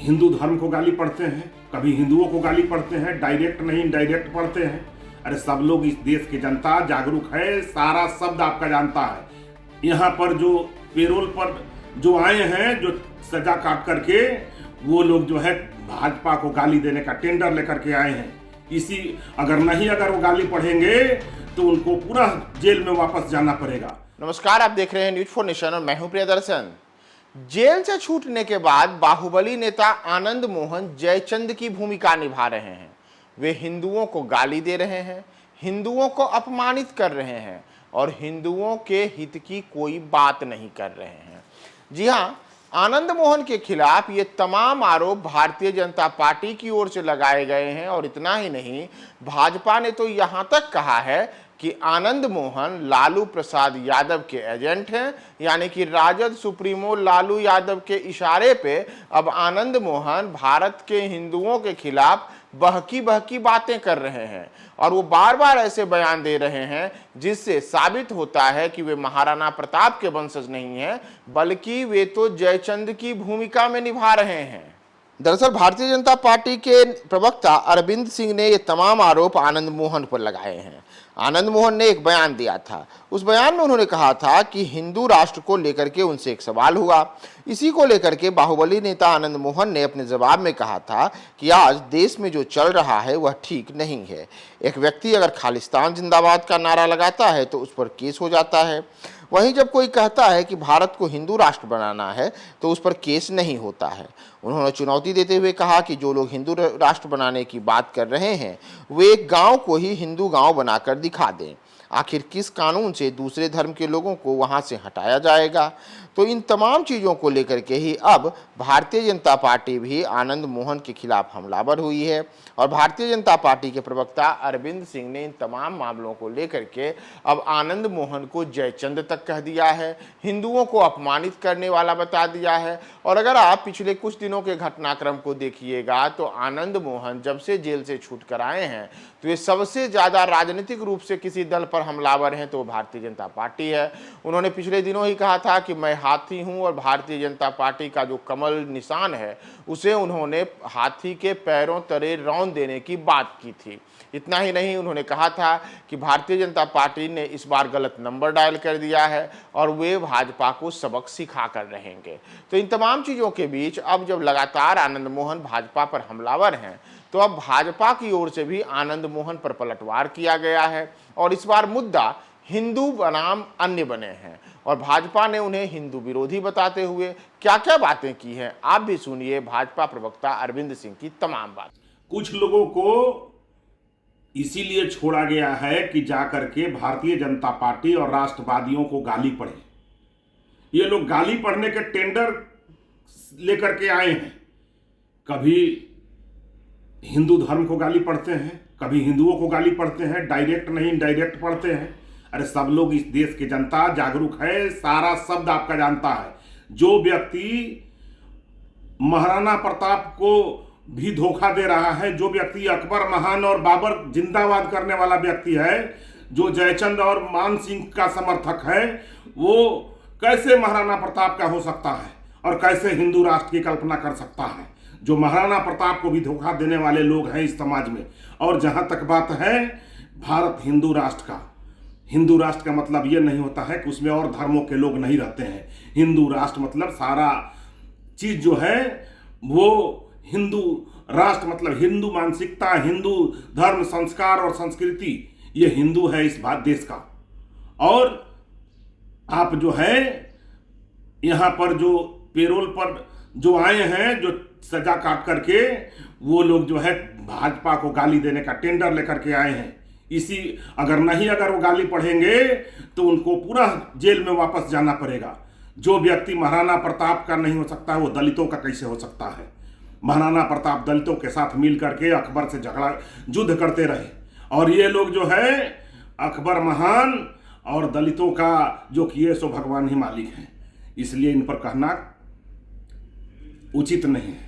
हिंदू धर्म को गाली पढ़ते हैं, कभी हिंदुओं को गाली पढ़ते हैं, डायरेक्ट नहीं इनडायरेक्ट पढ़ते हैं। अरे सब लोग, इस देश की जनता जागरूक है, सारा शब्द आपका जानता है। यहाँ पर जो पेरोल पर जो आए हैं, जो सजा काट करके, वो लोग जो है भाजपा को गाली देने का टेंडर लेकर के आए हैं। अगर वो गाली पढ़ेंगे तो उनको पूरा जेल में वापस जाना पड़ेगा। नमस्कार, आप देख रहे हैं न्यूज फॉर नेशन और मैं हूं प्रियदर्शन। जेल से छूटने के बाद बाहुबली नेता आनंद मोहन जयचंद की भूमिका निभा रहे हैं। वे हिंदुओं को गाली दे रहे हैं, हिंदुओं को अपमानित कर रहे हैं और हिंदुओं के हित की कोई बात नहीं कर रहे हैं। जी हां, आनंद मोहन के खिलाफ ये तमाम आरोप भारतीय जनता पार्टी की ओर से लगाए गए हैं और इतना ही नहीं, भाजपा ने तो यहां तक कहा है कि आनंद मोहन लालू प्रसाद यादव के एजेंट हैं, यानी कि राजद सुप्रीमो लालू यादव के इशारे पे अब आनंद मोहन भारत के हिंदुओं के खिलाफ बहकी बहकी बातें कर रहे हैं और वो बार बार ऐसे बयान दे रहे हैं जिससे साबित होता है कि वे महाराणा प्रताप के वंशज नहीं हैं, बल्कि वे तो जयचंद की भूमिका में निभा रहे हैं। दरअसल भारतीय जनता पार्टी के प्रवक्ता अरविंद सिंह ने ये तमाम आरोप आनंद मोहन पर लगाए हैं। आनंद मोहन ने एक बयान दिया था। उस बयान में उन्होंने कहा था कि हिंदू राष्ट्र को लेकर के उनसे एक सवाल हुआ। इसी को लेकर के बाहुबली नेता आनंद मोहन ने अपने जवाब में कहा था कि आज देश में जो चल रहा है वह ठीक नहीं है। एक व्यक्ति अगर खालिस्तान जिंदाबाद का नारा लगाता है तो उस पर केस हो जाता है, वहीं जब कोई कहता है कि भारत को हिंदू राष्ट्र बनाना है तो उस पर केस नहीं होता है। उन्होंने चुनौती देते हुए कहा कि जो लोग हिंदू राष्ट्र बनाने की बात कर रहे हैं वे एक गांव को ही हिंदू गांव बनाकर दिखा दें। आखिर किस कानून से दूसरे धर्म के लोगों को वहां से हटाया जाएगा? तो इन तमाम चीज़ों को लेकर के ही अब भारतीय जनता पार्टी भी आनंद मोहन के खिलाफ हमलावर हुई है और भारतीय जनता पार्टी के प्रवक्ता अरविंद सिंह ने इन तमाम मामलों को लेकर के अब आनंद मोहन को जयचंद तक कह दिया है, हिंदुओं को अपमानित करने वाला बता दिया है। और अगर आप पिछले कुछ दिनों के घटनाक्रम को देखिएगा तो आनंद मोहन जब से जेल से छूट कर आए हैं तो ये सबसे ज़्यादा राजनीतिक रूप से किसी दल पर हमलावर हैं तो भारतीय जनता पार्टी है। उन्होंने पिछले दिनों ही कहा था कि मैं हाथी हूं और भारतीय जनता पार्टी का जो कमल निशान है उसे उन्होंने हाथी के पैरों तले रौंद देने की बात की थी। इतना ही नहीं, उन्होंने कहा था कि भारतीय जनता पार्टी ने इस बार गलत नंबर डायल कर दिया है और वे भाजपा को सबक सिखा कर रहेंगे। तो इन तमाम चीज़ों के बीच अब जब लगातार आनंद मोहन भाजपा पर हमलावर हैं तो अब भाजपा की ओर से भी आनंद मोहन पर पलटवार किया गया है और इस बार मुद्दा हिंदू बनाम अन्य बने हैं और भाजपा ने उन्हें हिंदू विरोधी बताते हुए क्या क्या बातें की हैं, आप भी सुनिए भाजपा प्रवक्ता अरविंद सिंह की तमाम बात। कुछ लोगों को इसीलिए छोड़ा गया है कि जाकर के भारतीय जनता पार्टी और राष्ट्रवादियों को गाली पढ़े। ये लोग गाली पढ़ने के टेंडर लेकर के आए हैं। कभी हिंदू धर्म को गाली पढ़ते हैं, कभी हिंदुओं को गाली पढ़ते हैं, डायरेक्ट नहीं इनडायरेक्ट पढ़ते हैं। अरे सब लोग, इस देश की जनता जागरूक है, सारा शब्द आपका जानता है। जो व्यक्ति महाराणा प्रताप को भी धोखा दे रहा है, जो व्यक्ति अकबर महान और बाबर जिंदाबाद करने वाला व्यक्ति है, जो जयचंद और मान सिंह का समर्थक है, वो कैसे महाराणा प्रताप का हो सकता है और कैसे हिंदू राष्ट्र की कल्पना कर सकता है? जो महाराणा प्रताप को भी धोखा देने वाले लोग हैं इस समाज में। और जहां तक बात है भारत हिंदू राष्ट्र का, हिंदू राष्ट्र का मतलब ये नहीं होता है कि उसमें और धर्मों के लोग नहीं रहते हैं। हिंदू राष्ट्र मतलब सारा चीज जो है वो हिंदू राष्ट्र मतलब हिंदू मानसिकता, हिंदू धर्म, संस्कार और संस्कृति, ये हिंदू है इस देश का। और आप जो है यहाँ पर जो पेरोल पर जो आए हैं, जो सजा काट करके, वो लोग जो है भाजपा को गाली देने का टेंडर लेकर के आए हैं। अगर वो गाली पढ़ेंगे तो उनको पूरा जेल में वापस जाना पड़ेगा। जो व्यक्ति महाराणा प्रताप का नहीं हो सकता है वो दलितों का कैसे हो सकता है? महाराणा प्रताप दलितों के साथ मिल करके अकबर से युद्ध करते रहे और ये लोग जो है अकबर महान और दलितों का जो किए सो भगवान ही मालिक हैं। इसलिए इन पर कहना उचित नहीं है।